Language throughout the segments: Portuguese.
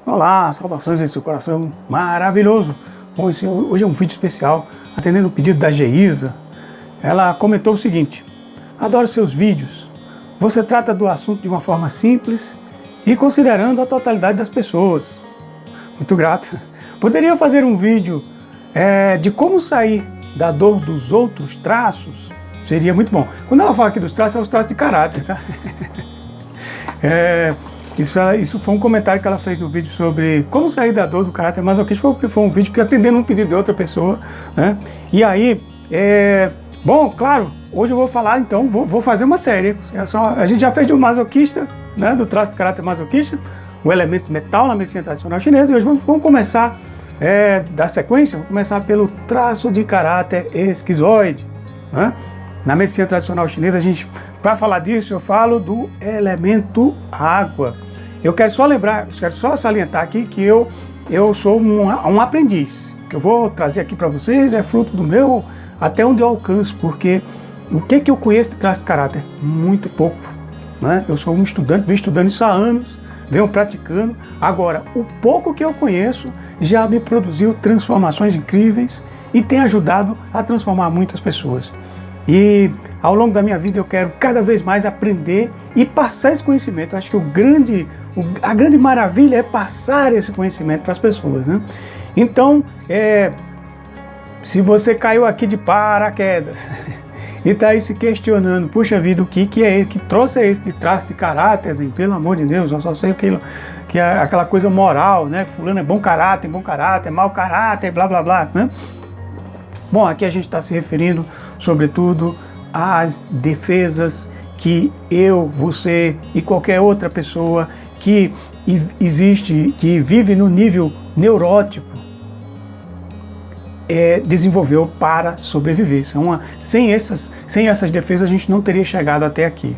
Olá, saudações em seu coração maravilhoso. Bom, hoje é um vídeo especial, atendendo o pedido da Geisa. Ela comentou o seguinte: adoro seus vídeos. Você trata do assunto de uma forma simples e considerando a totalidade das pessoas. Muito grato. Poderia fazer um vídeo de como sair da dor dos outros traços? Seria muito bom. Quando ela fala aqui dos traços, é os traços de caráter, tá? Isso foi um comentário que ela fez no vídeo sobre como sair da dor do caráter masoquista. Foi um vídeo que atendendo um pedido de outra pessoa, né? E aí, bom, claro, hoje eu vou falar, então, vou fazer uma série. A gente já fez de um masoquista, né, do traço de caráter masoquista, o elemento metal na medicina tradicional chinesa, e hoje vamos começar, da sequência, vamos começar pelo traço de caráter esquizoide, né? Na medicina tradicional chinesa, para falar disso, eu falo do elemento água. Eu quero só salientar aqui que eu sou um aprendiz. O que eu vou trazer aqui para vocês é fruto do meu, até onde eu alcanço, porque o que eu conheço de traço de caráter? Muito pouco, né? Eu sou um estudante, venho estudando isso há anos, venho praticando. Agora, o pouco que eu conheço já me produziu transformações incríveis e tem ajudado a transformar muitas pessoas. E ao longo da minha vida eu quero cada vez mais aprender e passar esse conhecimento. Eu acho que a grande maravilha é passar esse conhecimento para as pessoas, né? Então, se você caiu aqui de paraquedas e está aí se questionando, puxa vida, o que trouxe esse de traço de caráter, assim, pelo amor de Deus, eu só sei que é aquela coisa moral, né? Fulano é bom caráter, mau caráter, blá blá blá, né? Bom, aqui a gente está se referindo, sobretudo, às defesas que eu, você e qualquer outra pessoa que que vive no nível neurótico, desenvolveu para sobreviver. Sem essas defesas a gente não teria chegado até aqui.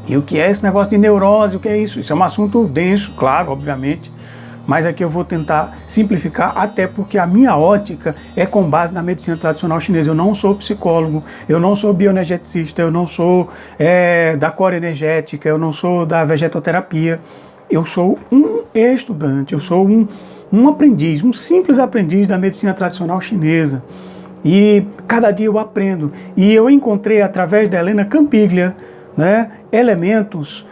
E o que é esse negócio de neurose? O que é isso? Isso é um assunto denso, claro, obviamente. Mas aqui eu vou tentar simplificar, até porque a minha ótica é com base na medicina tradicional chinesa. Eu não sou psicólogo, eu não sou bioenergeticista, eu não sou da core energética, eu não sou da vegetoterapia. Eu sou um estudante, eu sou um aprendiz, um simples aprendiz da medicina tradicional chinesa. E cada dia eu aprendo. E eu encontrei, através da Helena Campiglia, né, elementos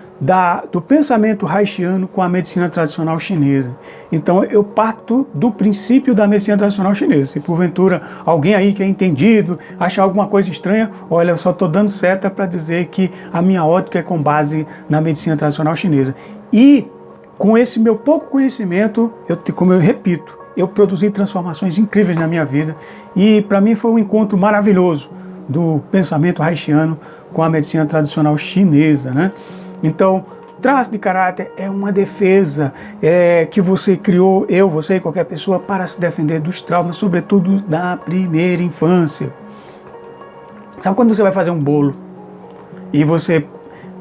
do pensamento haitiano com a medicina tradicional chinesa. Então eu parto do princípio da medicina tradicional chinesa. Se porventura alguém aí que é entendido achar alguma coisa estranha, olha, eu só estou dando seta para dizer que a minha ótica é com base na medicina tradicional chinesa. E com esse meu pouco conhecimento, como eu repito, eu produzi transformações incríveis na minha vida, e para mim foi um encontro maravilhoso do pensamento haitiano com a medicina tradicional chinesa, né? Então, traço de caráter é uma defesa que você criou, você e qualquer pessoa, para se defender dos traumas, sobretudo da primeira infância. Sabe quando você vai fazer um bolo? E você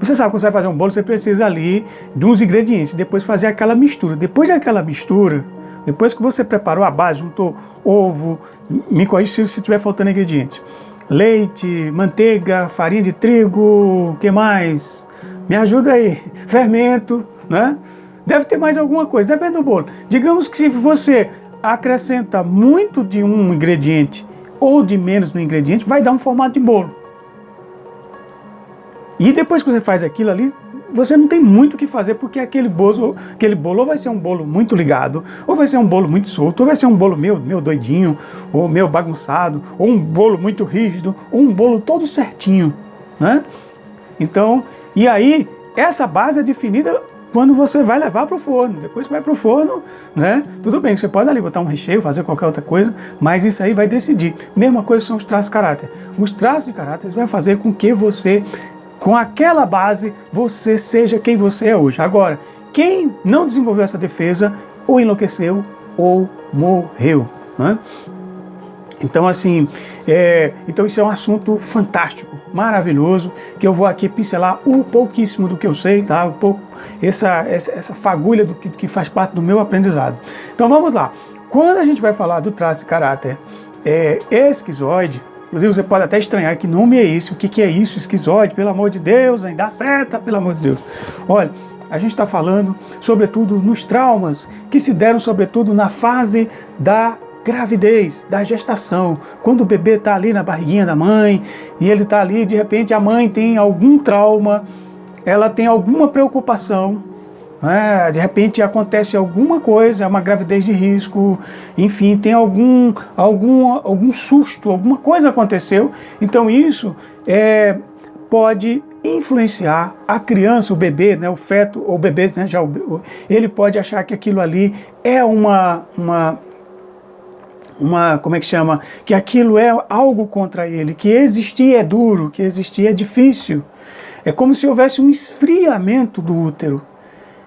sabe que você vai fazer um bolo, você precisa ali de uns ingredientes, depois fazer aquela mistura. Depois daquela mistura, depois que você preparou a base, juntou ovo, me corrija se estiver faltando ingredientes, leite, manteiga, farinha de trigo, o que mais? Me ajuda aí, fermento, né? Deve ter mais alguma coisa, depende do bolo. Digamos que se você acrescenta muito de um ingrediente ou de menos no ingrediente, vai dar um formato de bolo. E depois que você faz aquilo ali, você não tem muito o que fazer, porque aquele bolo ou vai ser um bolo muito ligado, ou vai ser um bolo muito solto, ou vai ser um bolo meu doidinho, ou meu bagunçado, ou um bolo muito rígido, ou um bolo todo certinho, né? Então, e aí, essa base é definida quando você vai levar para o forno. Depois que vai para o forno, né? Tudo bem, você pode ali botar um recheio, fazer qualquer outra coisa, mas isso aí vai decidir. Mesma coisa são os traços de caráter. Os traços de caráter vão fazer com que você, com aquela base, você seja quem você é hoje. Agora, quem não desenvolveu essa defesa, ou enlouqueceu, ou morreu, né? Então, assim, então isso é um assunto fantástico, maravilhoso, que eu vou aqui pincelar um pouquíssimo do que eu sei, tá? Essa fagulha do que faz parte do meu aprendizado. Então vamos lá. Quando a gente vai falar do traço de caráter esquizoide, inclusive você pode até estranhar que nome é esse, o que é isso, esquizoide, pelo amor de Deus, ainda dá seta, pelo amor de Deus. Olha, a gente está falando sobretudo nos traumas que se deram sobretudo na fase da gravidez, da gestação, quando o bebê está ali na barriguinha da mãe e ele está ali, de repente a mãe tem algum trauma, ela tem alguma preocupação, né? De repente acontece alguma coisa, é uma gravidez de risco, enfim, tem algum susto, alguma coisa aconteceu, então isso pode influenciar a criança, o bebê, né, o feto, ou o bebê, né, ele pode achar que aquilo ali é como é que chama? Que aquilo é algo contra ele, que existir é duro, que existir é difícil. É como se houvesse um esfriamento do útero.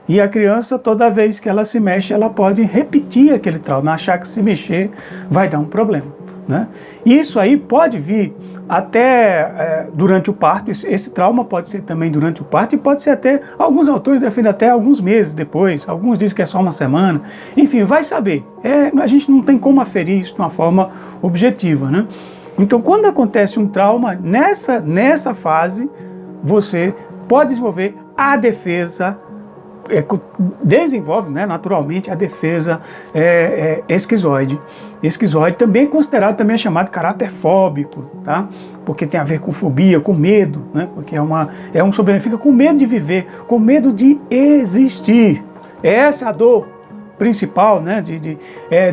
E a criança, toda vez que ela se mexe, ela pode repetir aquele trauma, achar que se mexer vai dar um problema, né? E isso aí pode vir até durante o parto, esse trauma pode ser também durante o parto e pode ser até, alguns autores defendem até alguns meses depois, alguns dizem que é só uma semana, enfim, vai saber. A gente não tem como aferir isso de uma forma objetiva, né? Então, quando acontece um trauma, nessa fase, você pode desenvolver a defesa, desenvolve, né, naturalmente a defesa esquizoide. Esquizoide também é considerado, também é chamado de caráter fóbico, tá? Porque tem a ver com fobia, com medo, né? Porque é um sobrenome, fica com medo de viver, com medo de existir. Essa é a dor principal, né,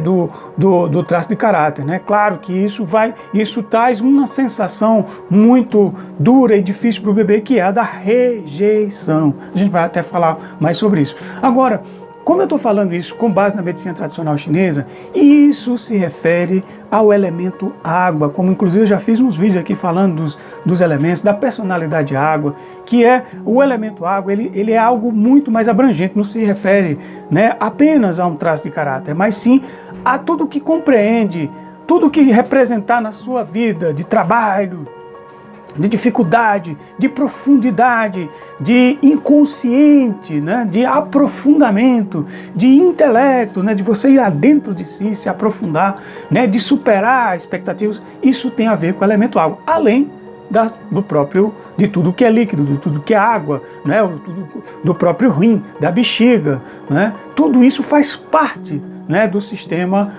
do traço de caráter, né? Claro que isso traz uma sensação muito dura e difícil para o bebê, que é a da rejeição. A gente vai até falar mais sobre isso. Agora, como eu estou falando isso com base na medicina tradicional chinesa, isso se refere ao elemento água, como inclusive eu já fiz uns vídeos aqui falando dos elementos, da personalidade água, que é o elemento água, ele é algo muito mais abrangente, não se refere, né, apenas a um traço de caráter, mas sim a tudo que compreende, tudo que representar na sua vida de trabalho, de dificuldade, de profundidade, de inconsciente, né, de aprofundamento, de intelecto, né, de você ir adentro de si, se aprofundar, né, de superar expectativas. Isso tem a ver com o elemento água, além de tudo que é líquido, de tudo que é água, né, do próprio rim, da bexiga, né, tudo isso faz parte, né, do sistema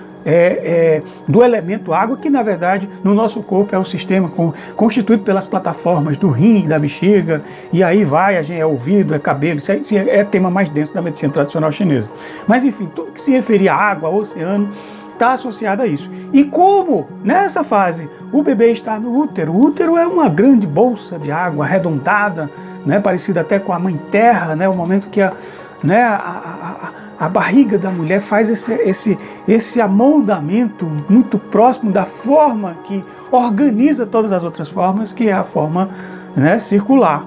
do elemento água, que na verdade no nosso corpo é o sistema constituído pelas plataformas do rim, da bexiga, e aí é ouvido, é cabelo, isso é tema mais denso da medicina tradicional chinesa. Mas enfim, tudo que se referir a água, ao oceano, está associado a isso. E como nessa fase o bebê está no útero, o útero é uma grande bolsa de água arredondada, né, parecida até com a mãe terra, né, o momento que a barriga da mulher faz esse amoldamento muito próximo da forma que organiza todas as outras formas, que é a forma, né, circular.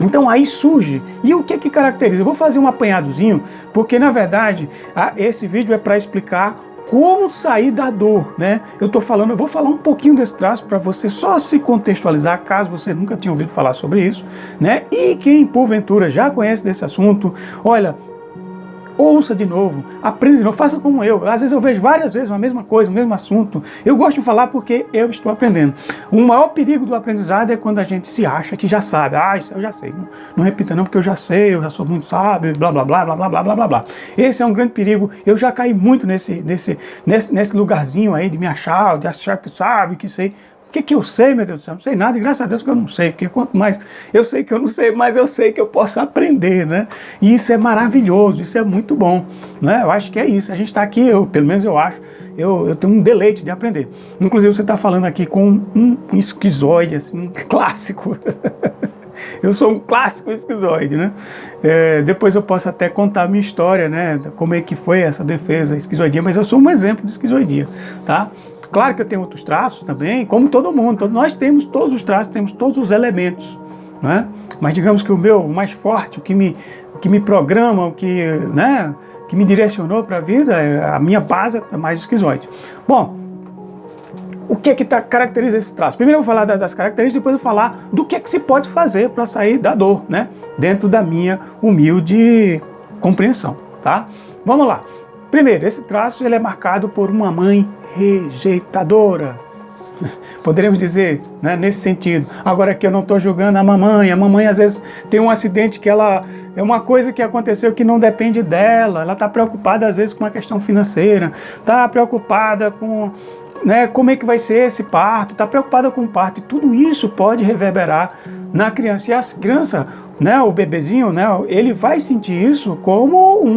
Então aí surge, e o que caracteriza? Eu vou fazer um apanhadozinho, porque na verdade esse vídeo é para explicar como sair da dor, né? Eu vou falar um pouquinho desse traço para você só se contextualizar, caso você nunca tenha ouvido falar sobre isso, né? E quem porventura já conhece desse assunto, olha, ouça de novo, aprenda de novo, faça como eu. Às vezes eu vejo várias vezes a mesma coisa, o mesmo assunto. Eu gosto de falar porque eu estou aprendendo. O maior perigo do aprendizado é quando a gente se acha que já sabe. Isso eu já sei. Não repita não, porque eu já sei, eu já sou muito sábio, blá, blá, blá, blá, blá, blá, blá, blá, blá. Esse é um grande perigo. Eu já caí muito nesse lugarzinho aí de me achar, de achar que sabe, que sei. O que eu sei, meu Deus do céu? Não sei nada, e graças a Deus que eu não sei, porque quanto mais eu sei que eu não sei, mais eu sei que eu posso aprender, né? E isso é maravilhoso, isso é muito bom, né? Eu acho que é isso, a gente está aqui, pelo menos eu acho, eu tenho um deleite de aprender. Inclusive você está falando aqui com um esquizoide, assim, clássico. Eu sou um clássico esquizoide, né? Depois eu posso até contar a minha história, né? Como é que foi essa defesa esquizoidia, mas eu sou um exemplo de esquizoidia, tá? Claro que eu tenho outros traços também, como todo mundo, nós temos todos os traços, temos todos os elementos, né? Mas digamos que o mais forte, o que me programa, o que, né, que me direcionou para a vida, a minha base é mais esquizoide. Bom, o que caracteriza esse traço? Primeiro eu vou falar das características, depois eu vou falar do que se pode fazer para sair da dor, né? Dentro da minha humilde compreensão, tá? Vamos lá. Primeiro, esse traço ele é marcado por uma mãe rejeitadora. Poderíamos dizer, né, nesse sentido. Agora que eu não estou julgando a mamãe às vezes tem um acidente que ela é uma coisa que aconteceu que não depende dela, ela está preocupada às vezes com uma questão financeira, está preocupada com, né, como é que vai ser esse parto, está preocupada com o parto, e tudo isso pode reverberar na criança. E a criança, né, o bebezinho, né, ele vai sentir isso como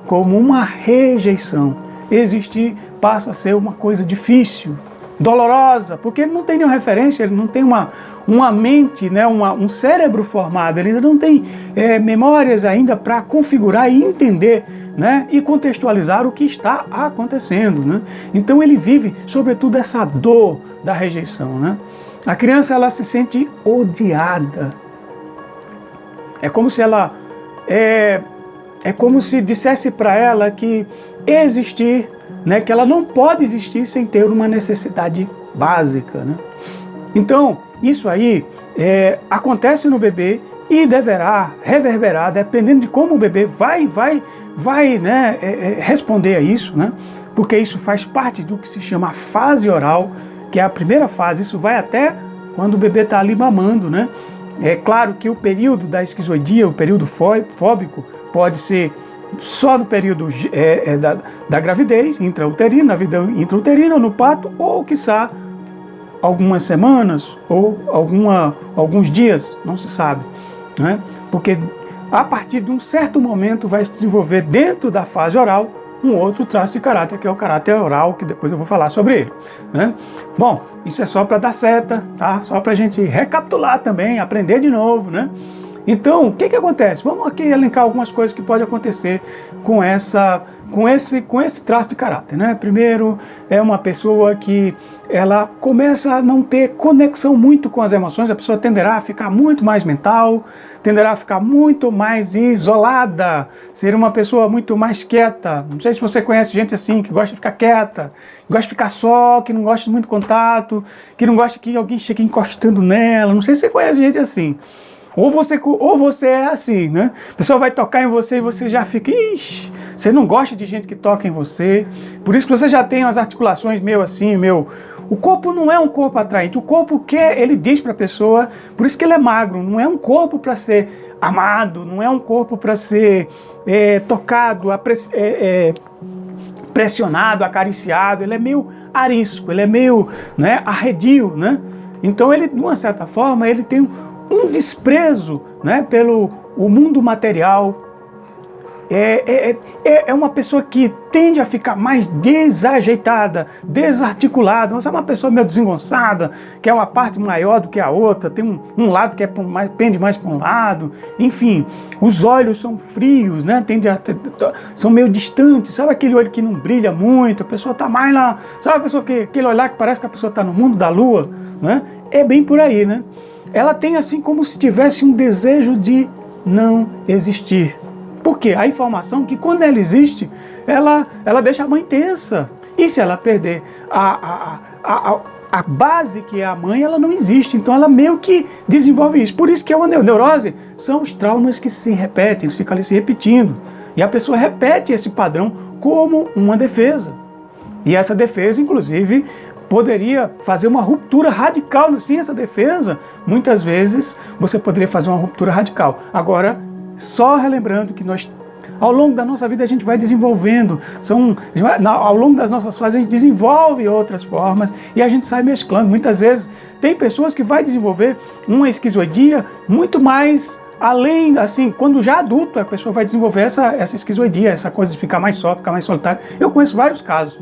uma rejeição. Existir passa a ser uma coisa difícil, dolorosa, porque ele não tem nenhuma referência, ele não tem uma mente, né, um cérebro formado, ele não tem memórias ainda para configurar e entender, né, e contextualizar o que está acontecendo, né? Então ele vive, sobretudo, essa dor da rejeição, né? A criança, ela se sente odiada. É como se ela como se dissesse para ela que existir, né, que ela não pode existir sem ter uma necessidade básica, né? Então, isso aí acontece no bebê e deverá reverberar, dependendo de como o bebê vai né, responder a isso, né? Porque isso faz parte do que se chama fase oral, que é a primeira fase. Isso vai até quando o bebê está ali mamando, né? É claro que o período da esquizoidia, o período fóbico, pode ser só no período da gravidez intrauterina, na vida intrauterina, no parto, ou quiçá algumas semanas ou alguns dias, não se sabe, né? Porque a partir de um certo momento vai se desenvolver dentro da fase oral um outro traço de caráter, que é o caráter oral, que depois eu vou falar sobre ele, né? Bom, isso é só para dar seta, tá? Só para a gente recapitular também, aprender de novo, né? Então, o que acontece? Vamos aqui elencar algumas coisas que podem acontecer com esse traço de caráter, né? Primeiro, é uma pessoa que ela começa a não ter conexão muito com as emoções, a pessoa tenderá a ficar muito mais mental, tenderá a ficar muito mais isolada, ser uma pessoa muito mais quieta. Não sei se você conhece gente assim, que gosta de ficar quieta, gosta de ficar só, que não gosta de muito contato, que não gosta que alguém chegue encostando nela. Não sei se você conhece gente assim. Ou você é assim, né? A pessoa vai tocar em você e você já fica, ixi, você não gosta de gente que toca em você. Por isso que você já tem as articulações meio assim, O corpo não é um corpo atraente, o corpo ele diz para a pessoa, por isso que ele é magro, não é um corpo para ser amado, não é um corpo para ser tocado, pressionado, acariciado, ele é meio arisco, ele é meio, né, arredio, né? Então ele, de uma certa forma, ele tem um desprezo, né, pelo o mundo material. É uma pessoa que tende a ficar mais desajeitada, desarticulada. Mas é uma pessoa meio desengonçada, que é uma parte maior do que a outra, tem um lado que pende mais para um lado. Enfim, os olhos são frios, né? São meio distantes. Sabe aquele olho que não brilha muito? A pessoa está mais lá. Sabe a pessoa aquele olhar que parece que a pessoa está no mundo da lua, né? É bem por aí, né? Ela tem assim como se tivesse um desejo de não existir. Por quê? A informação que quando ela existe, ela deixa a mãe tensa. E se ela perder a base que é a mãe, ela não existe. Então ela meio que desenvolve isso. Por isso que a neurose são os traumas que se repetem, que ficam ali se repetindo. E a pessoa repete esse padrão como uma defesa. E essa defesa, inclusive, poderia fazer uma ruptura radical. Sim, essa defesa, muitas vezes, você poderia fazer uma ruptura radical. Agora, só relembrando que nós, ao longo da nossa vida, a gente vai desenvolvendo, ao longo das nossas fases, a gente desenvolve outras formas e a gente sai mesclando. Muitas vezes, tem pessoas que vai desenvolver uma esquizoidia muito mais além, assim, quando já adulto, a pessoa vai desenvolver essa esquizoidia, essa coisa de ficar mais só, ficar mais solitário. Eu conheço vários casos.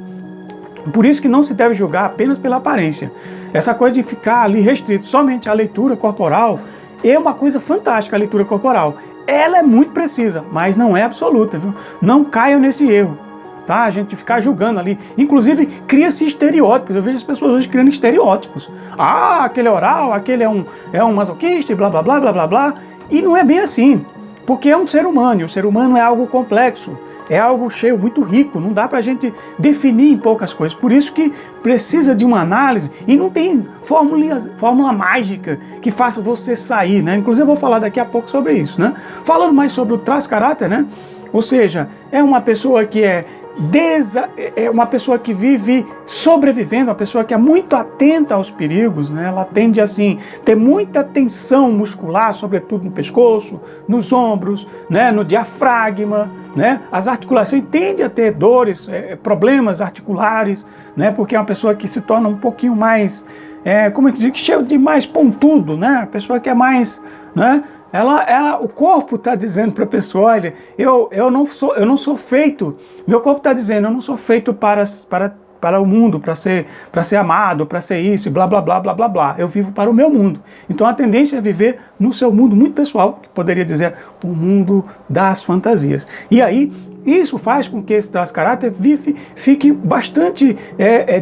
Por isso que não se deve julgar apenas pela aparência. Essa coisa de ficar ali restrito somente à leitura corporal é uma coisa fantástica, a leitura corporal. Ela é muito precisa, mas não é absoluta, viu? Não caiam nesse erro, tá? A gente ficar julgando ali. Inclusive, cria-se estereótipos. Eu vejo as pessoas hoje criando estereótipos. Ah, aquele é oral, aquele é um masoquista e blá, blá, blá, blá, blá, blá. E não é bem assim, porque é um ser humano, e o ser humano é algo complexo. É algo cheio, muito rico, não dá para a gente definir em poucas coisas. Por isso que precisa de uma análise e não tem fórmula mágica que faça você sair, né? Inclusive eu vou falar daqui a pouco sobre isso, né? Falando mais sobre o traço caráter, né? Ou seja, é uma pessoa que é uma pessoa que vive sobrevivendo, uma pessoa que é muito atenta aos perigos, né? Ela tende assim ter muita tensão muscular, sobretudo no pescoço, nos ombros, né? No diafragma, né? As articulações tendem a ter dores, problemas articulares, né? Porque é uma pessoa que se torna um pouquinho mais, como é que diz, cheio de mais pontudo, né? A pessoa que é mais, né? O corpo está dizendo para a pessoa, olha, eu não sou feito, meu corpo está dizendo, eu não sou feito para o mundo, para ser amado, para ser isso, blá, blá, blá, blá, blá, blá. Eu vivo para o meu mundo. Então a tendência é viver no seu mundo muito pessoal, que poderia dizer o mundo das fantasias. E aí, isso faz com que esse traço caráter fique bastante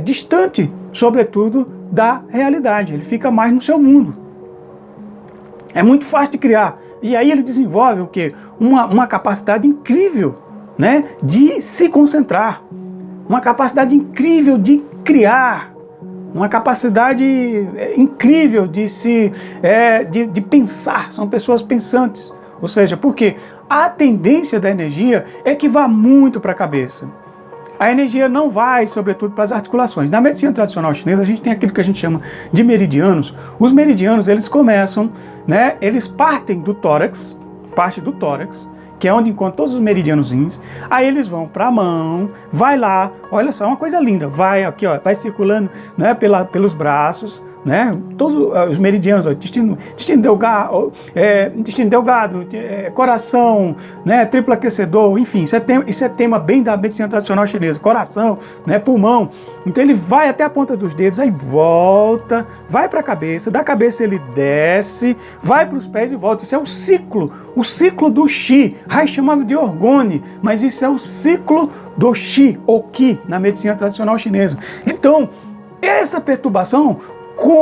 distante, sobretudo, da realidade. Ele fica mais no seu mundo. É muito fácil de criar. E aí ele desenvolve o quê? Uma capacidade incrível, né, de se concentrar. Uma capacidade incrível de criar. Uma capacidade incrível de pensar. São pessoas pensantes. Ou seja, porque a tendência da energia é que vá muito para a cabeça. A energia não vai, sobretudo, para as articulações. Na medicina tradicional chinesa, a gente tem aquilo que a gente chama de meridianos. Os meridianos, eles começam, né, eles partem do tórax, parte do tórax, que é onde encontram todos os meridianozinhos. Aí eles vão para a mão, vai lá, olha só, uma coisa linda, vai aqui, ó, vai circulando, né, pelos braços, né, todos os meridianos, ó, intestino delgado, coração, né, triplo aquecedor, enfim, isso é tema bem da medicina tradicional chinesa, coração, né, pulmão. Então ele vai até a ponta dos dedos, aí volta, vai para a cabeça, da cabeça ele desce, vai para os pés e volta. Isso é o ciclo do Qi. Rai chamava de orgone, mas isso é o ciclo do Qi, ou Qi, na medicina tradicional chinesa. Então, essa perturbação,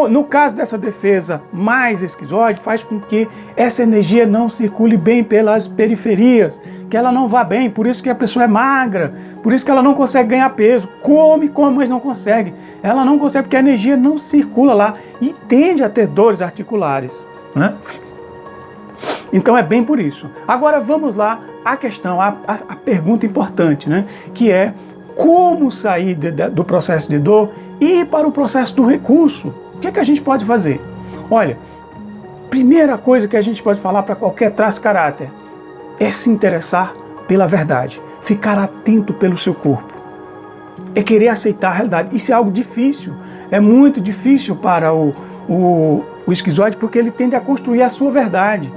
no caso dessa defesa mais esquizoide, faz com que essa energia não circule bem pelas periferias, que ela não vá bem, por isso que a pessoa é magra, por isso que ela não consegue ganhar peso, come, mas não consegue. Ela não consegue porque a energia não circula lá e tende a ter dores articulares, né? Então é bem por isso. Agora vamos lá à questão, a pergunta importante, né? Que é como sair do processo de dor e ir para o processo do recurso. O que é que a gente pode fazer? Olha, primeira coisa que a gente pode falar para qualquer traço de caráter é se interessar pela verdade, ficar atento pelo seu corpo, é querer aceitar a realidade. Isso é algo difícil, é muito difícil para o esquizoide, porque ele tende a construir a sua verdade.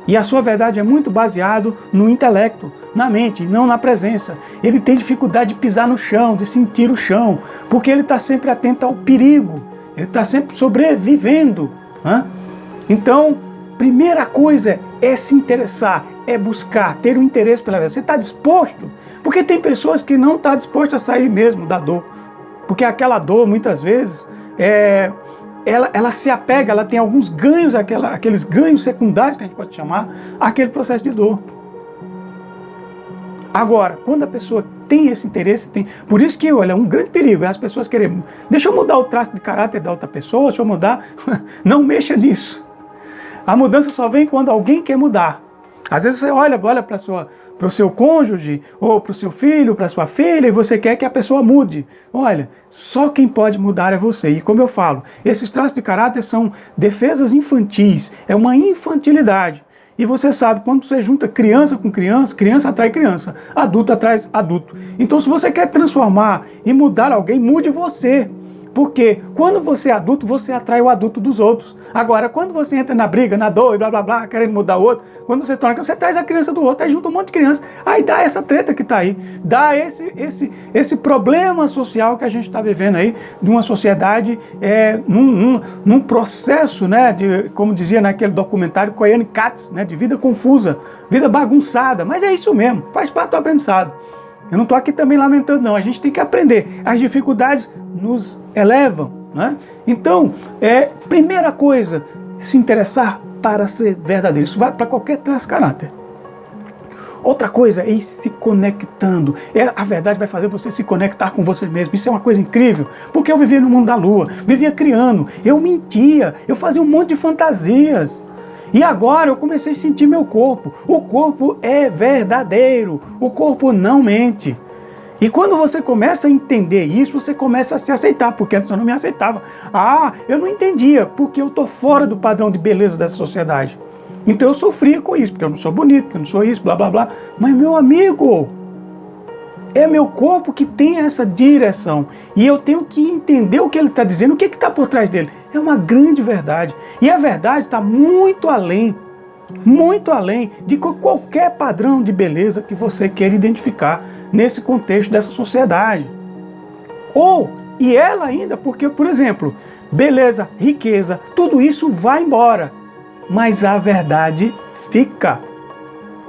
E a sua verdade é muito baseado no intelecto, na mente, não na presença. Ele tem dificuldade de pisar no chão, de sentir o chão, porque ele está sempre atento ao perigo, ele está sempre sobrevivendo, né? Então, primeira coisa é se interessar, é buscar, ter um interesse pela verdade. Você está disposto? Porque tem pessoas que não estão dispostas a sair mesmo da dor, porque aquela dor, muitas vezes, ela se apega, ela tem alguns ganhos, aqueles ganhos secundários que a gente pode chamar, aquele processo de dor. Agora, quando a pessoa tem esse interesse, por isso que, olha, é um grande perigo, é as pessoas querem, deixa eu mudar o traço de caráter da outra pessoa, deixa eu mudar, não mexa nisso. A mudança só vem quando alguém quer mudar. Às vezes você olha para o seu cônjuge, ou para o seu filho, para a sua filha, e você quer que a pessoa mude. Olha, só quem pode mudar é você. E como eu falo, esses traços de caráter são defesas infantis, é uma infantilidade. E você sabe, quando você junta criança com criança, criança atrai criança, adulto atrai adulto. Então, se você quer transformar e mudar alguém, mude você. Porque quando você é adulto, você atrai o adulto dos outros. Agora, quando você entra na briga, na dor e blá blá blá, querendo mudar o outro, quando você torna criança, você traz a criança do outro, aí junta um monte de criança, aí dá essa treta que está aí, dá esse problema social que a gente está vivendo aí, de uma sociedade num processo, né, como dizia naquele documentário Koyaanisqatsi Katz, né, de vida confusa, vida bagunçada, mas é isso mesmo, faz parte do aprendizado. Eu não estou aqui também lamentando, não. A gente tem que aprender. As dificuldades nos elevam, né? Então, primeira coisa, se interessar para ser verdadeiro. Isso vai para qualquer traço de caráter. Outra coisa é ir se conectando. A verdade vai fazer você se conectar com você mesmo. Isso é uma coisa incrível. Porque eu vivia no mundo da lua, vivia criando, eu mentia, eu fazia um monte de fantasias. E agora eu comecei a sentir meu corpo. O corpo é verdadeiro. O corpo não mente. E quando você começa a entender isso, você começa a se aceitar, porque antes eu não me aceitava. Ah, eu não entendia, porque eu estou fora do padrão de beleza dessa sociedade. Então eu sofria com isso, porque eu não sou bonito, porque eu não sou isso, blá blá blá. Mas meu amigo, é meu corpo que tem essa direção. E eu tenho que entender o que ele está dizendo, o que está por trás dele. É uma grande verdade. E a verdade está muito além de qualquer padrão de beleza que você queira identificar nesse contexto dessa sociedade. E ela ainda, porque, por exemplo, beleza, riqueza, tudo isso vai embora, mas a verdade fica.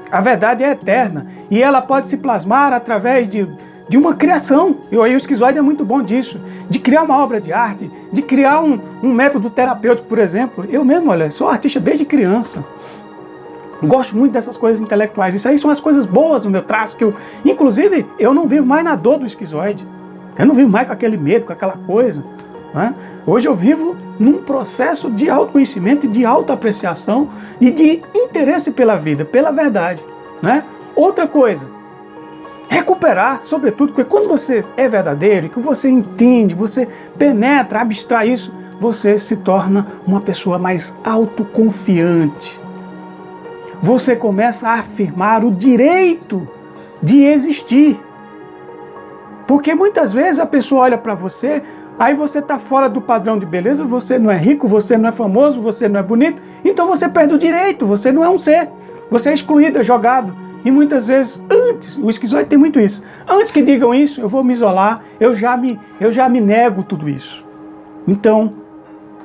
A verdade é eterna e ela pode se plasmar através de uma criação. E o esquizoide é muito bom disso, de criar uma obra de arte, de criar um método terapêutico, por exemplo. Eu mesmo, olha, sou artista desde criança. Gosto muito dessas coisas intelectuais. Isso aí são as coisas boas do meu traço, inclusive, eu não vivo mais na dor do esquizoide. Eu não vivo mais com aquele medo, com aquela coisa, né? Hoje eu vivo num processo de autoconhecimento e de autoapreciação e de interesse pela vida, pela verdade, né? Outra coisa, recuperar, sobretudo, porque quando você é verdadeiro, que você entende, você penetra, abstrai isso, você se torna uma pessoa mais autoconfiante. Você começa a afirmar o direito de existir. Porque muitas vezes a pessoa olha para você, aí você está fora do padrão de beleza, você não é rico, você não é famoso, você não é bonito, então você perde o direito, você não é um ser. Você é excluído, é jogado. E muitas vezes, o esquizoide tem muito isso, antes que digam isso, eu vou me isolar, eu já me nego tudo isso. Então,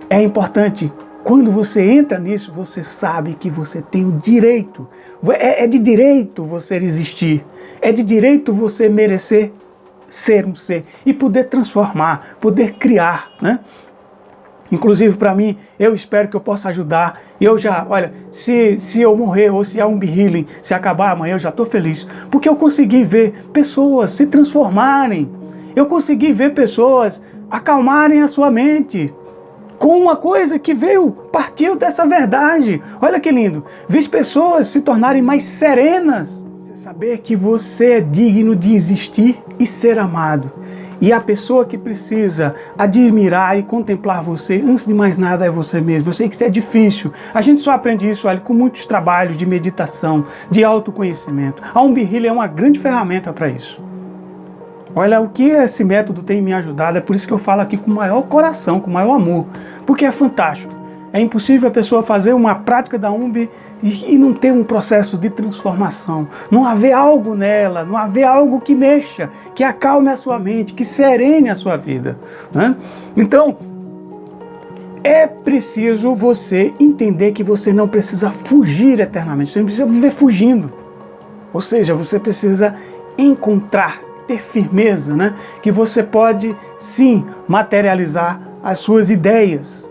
é importante. Quando você entra nisso, você sabe que você tem o direito. É de direito você existir. É de direito você merecer ser um ser e poder transformar, poder criar, né? Inclusive para mim, eu espero que eu possa ajudar. Olha, se eu morrer ou se a Umbi Healing se acabar amanhã, eu já estou feliz. Porque eu consegui ver pessoas se transformarem. Eu consegui ver pessoas acalmarem a sua mente com uma coisa que partiu dessa verdade. Olha que lindo. Vi pessoas se tornarem mais serenas. Você saber que você é digno de existir e ser amado. E a pessoa que precisa admirar e contemplar você, antes de mais nada, é você mesmo. Eu sei que isso é difícil. A gente só aprende isso, olha, com muitos trabalhos de meditação, de autoconhecimento. A Umbi Healing é uma grande ferramenta para isso. Olha, o que esse método tem me ajudado, é por isso que eu falo aqui com o maior coração, com o maior amor, porque é fantástico. É impossível a pessoa fazer uma prática da Umbi e não ter um processo de transformação, não haver algo nela, não haver algo que mexa, que acalme a sua mente, que serene a sua vida, né? Então, é preciso você entender que você não precisa fugir eternamente, você não precisa viver fugindo. Ou seja, você precisa encontrar, ter firmeza, né? Que você pode, sim, materializar as suas ideias.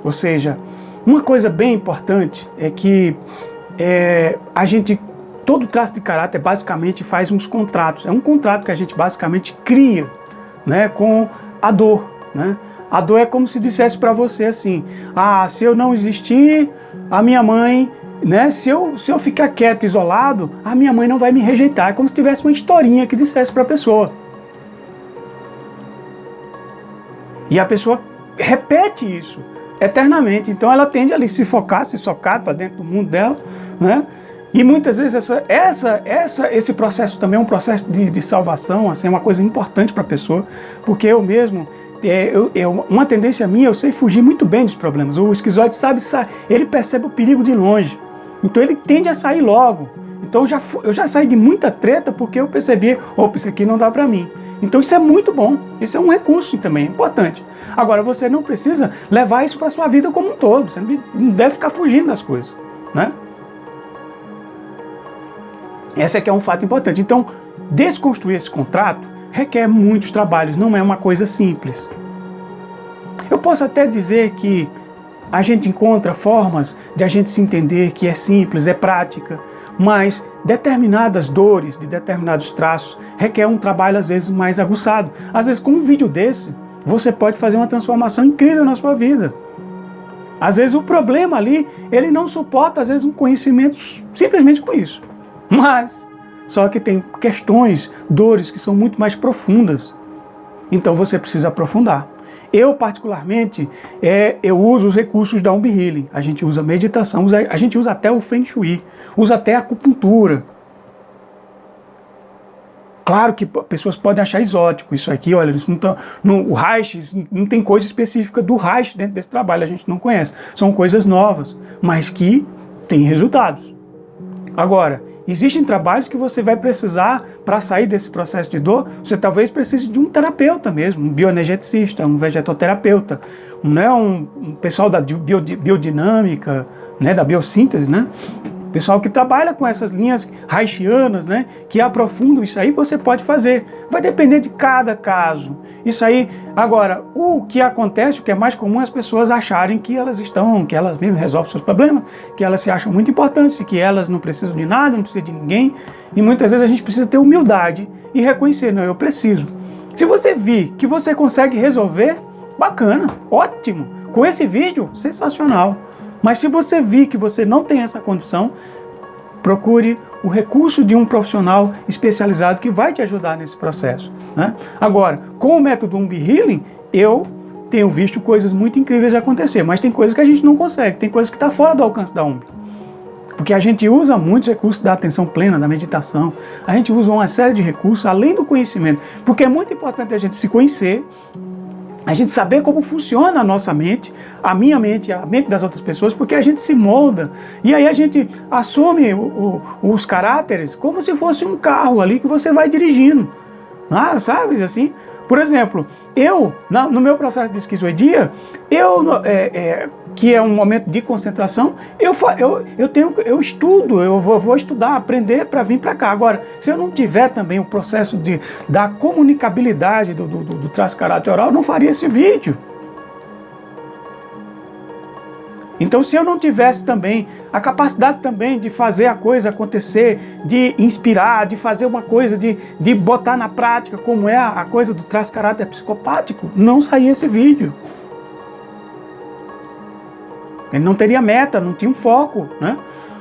Ou seja, uma coisa bem importante é que todo traço de caráter basicamente faz uns contratos. É um contrato que a gente basicamente cria, né, com a dor, né? A dor é como se dissesse para você assim, se eu não existir, a minha mãe, né, se eu ficar quieto, isolado, a minha mãe não vai me rejeitar. É como se tivesse uma historinha que dissesse para a pessoa. E a pessoa repete isso eternamente. Então ela tende a se socar para dentro do mundo dela, né? E muitas vezes esse processo também é um processo de salvação, assim, é uma coisa importante para a pessoa, porque eu mesmo, uma tendência minha, eu sei fugir muito bem dos problemas. O esquizoide ele percebe o perigo de longe, então ele tende a sair logo. Então eu já saí de muita treta porque eu percebi, isso aqui não dá para mim. Então isso é muito bom, isso é um recurso também, importante. Agora, você não precisa levar isso para a sua vida como um todo, você não deve ficar fugindo das coisas, né? Esse aqui é um fato importante. Então, desconstruir esse contrato requer muitos trabalhos, não é uma coisa simples. Eu posso até dizer que a gente encontra formas de a gente se entender que é simples, é prática, mas determinadas dores, de determinados traços, requer um trabalho às vezes mais aguçado. Às vezes com um vídeo desse, você pode fazer uma transformação incrível na sua vida. Às vezes o problema ali, ele não suporta, às vezes, um conhecimento simplesmente com isso. Mas, só que tem questões, dores que são muito mais profundas. Então você precisa aprofundar. Eu, particularmente, eu uso os recursos da Umbi Healing. A gente usa meditação, a gente usa até o Feng Shui, usa até a acupuntura. Claro que pessoas podem achar exótico isso aqui, olha, isso não tá, o Reich, não tem coisa específica do Reich dentro desse trabalho, a gente não conhece. São coisas novas, mas que têm resultados. Agora, existem trabalhos que você vai precisar, para sair desse processo de dor, você talvez precise de um terapeuta mesmo, um bioenergeticista, um vegetoterapeuta, um pessoal da biodinâmica, né, da biossíntese, né? Pessoal que trabalha com essas linhas reichianas, né, que aprofundam isso aí, você pode fazer. Vai depender de cada caso. Isso aí, agora, o que acontece, o que é mais comum, é as pessoas acharem que elas mesmas resolvem seus problemas, que elas se acham muito importantes, que elas não precisam de nada, não precisam de ninguém. E muitas vezes a gente precisa ter humildade e reconhecer, não, eu preciso. Se você vir que você consegue resolver, bacana, ótimo. Com esse vídeo, sensacional. Mas se você vir que você não tem essa condição, procure o recurso de um profissional especializado que vai te ajudar nesse processo, né? Agora, com o método Umbi Healing, eu tenho visto coisas muito incríveis acontecer, mas tem coisas que a gente não consegue, tem coisas que estão fora do alcance da Umbi. Porque a gente usa muitos recursos da atenção plena, da meditação, a gente usa uma série de recursos além do conhecimento, porque é muito importante a gente se conhecer, a gente saber como funciona a nossa mente, a minha mente, a mente das outras pessoas, porque a gente se molda e aí a gente assume os caráteres como se fosse um carro ali que você vai dirigindo, sabe assim? Por exemplo, no meu processo de esquizoidia, que é um momento de concentração, eu estudo, eu vou estudar, aprender para vir para cá. Agora, se eu não tiver também o processo da comunicabilidade do traço caráter oral, eu não faria esse vídeo. Então, se eu não tivesse também a capacidade também de fazer a coisa acontecer, de inspirar, de fazer uma coisa, de botar na prática, como é a coisa do traço caráter psicopático, não saía esse vídeo. Ele não teria meta, não tinha um foco, né?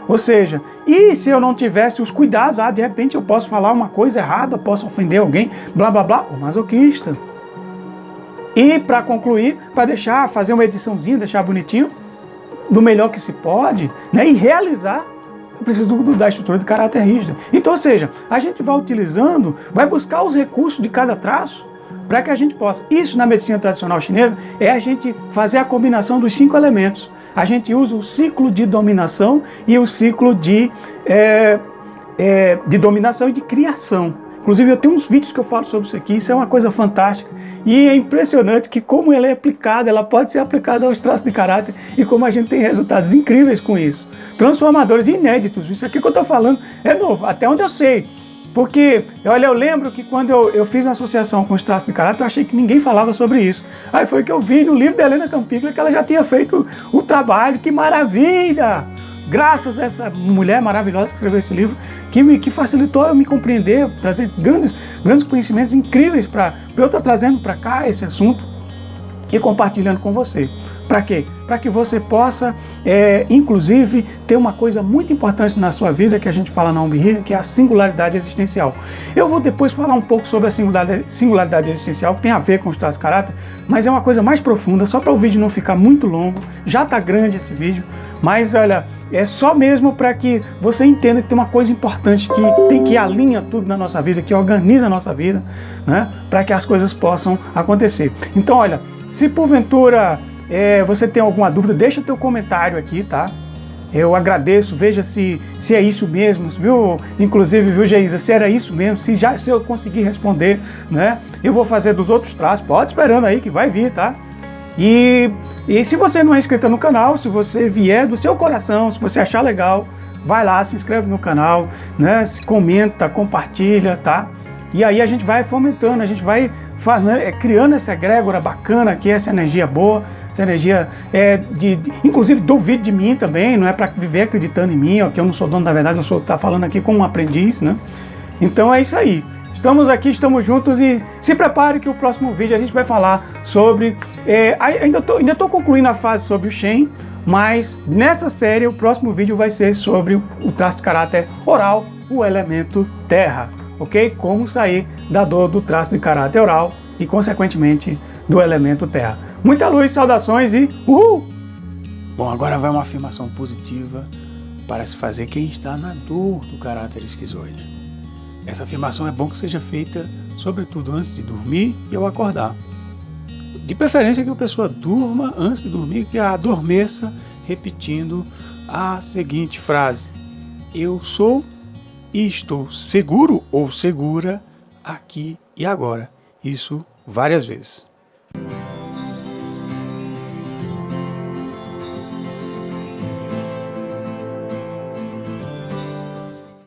Ou seja, e se eu não tivesse os cuidados, de repente eu posso falar uma coisa errada, posso ofender alguém, blá blá blá, o masoquista. E para concluir, para fazer uma ediçãozinha, deixar bonitinho, do melhor que se pode, né, e realizar, eu preciso da estrutura de caráter rígido. Então, ou seja, a gente vai utilizando, vai buscar os recursos de cada traço para que a gente possa. Isso na medicina tradicional chinesa é a gente fazer a combinação dos 5 elementos. A gente usa o ciclo de dominação e o ciclo de dominação e de criação. Inclusive eu tenho uns vídeos que eu falo sobre isso aqui, isso é uma coisa fantástica. E é impressionante que como ela é aplicada, ela pode ser aplicada aos traços de caráter e como a gente tem resultados incríveis com isso. Transformadores inéditos, isso aqui que eu estou falando é novo, até onde eu sei. Porque, olha, eu lembro que quando eu fiz uma associação com os traços de caráter, eu achei que ninguém falava sobre isso. Aí foi que eu vi no livro da Helena Campiglia que ela já tinha feito o trabalho, que maravilha! Graças a essa mulher maravilhosa que escreveu esse livro, que facilitou eu me compreender, trazer grandes conhecimentos incríveis para eu estar trazendo para cá esse assunto e compartilhando com você. Para quê? Para que você possa, inclusive, ter uma coisa muito importante na sua vida, que a gente fala na Umbi Healing, que é a singularidade existencial. Eu vou depois falar um pouco sobre a singularidade existencial, que tem a ver com os traços de caráter, mas é uma coisa mais profunda, só para o vídeo não ficar muito longo. Já está grande esse vídeo, mas olha, é só mesmo para que você entenda que tem uma coisa importante que alinha tudo na nossa vida, que organiza a nossa vida, né, para que as coisas possam acontecer. Então, olha, se porventura você tem alguma dúvida, deixa o teu comentário aqui, tá? Eu agradeço, veja se é isso mesmo, viu? Inclusive, viu, Geisa, se era isso mesmo, se eu conseguir responder, né? Eu vou fazer dos outros traços, pode esperando aí que vai vir, tá? E se você não é inscrito no canal, se você vier do seu coração, se você achar legal, vai lá, se inscreve no canal, né? Comenta, compartilha, tá? E aí a gente vai fomentando, a gente vai criando essa egrégora bacana aqui, essa energia boa, essa energia inclusive duvide de mim também, não é para viver acreditando em mim, ó, que eu não sou dono da verdade, eu estou falando aqui como um aprendiz, né? Então é isso aí. Estamos aqui, estamos juntos e se prepare que o próximo vídeo a gente vai falar sobre... ainda estou concluindo a fase sobre o Shen, Mas nessa série, o próximo vídeo vai ser sobre o traço de caráter oral, o elemento terra, ok? Como sair da dor do traço de caráter oral e, consequentemente, do elemento terra. Muita luz, saudações e uhul! Bom, agora vai uma afirmação positiva para se fazer quem está na dor do caráter esquizoide. Essa afirmação é bom que seja feita, sobretudo antes de dormir e ao acordar. De preferência que a pessoa durma antes de dormir, que adormeça repetindo a seguinte frase: eu sou e estou seguro ou segura aqui e agora. Isso várias vezes.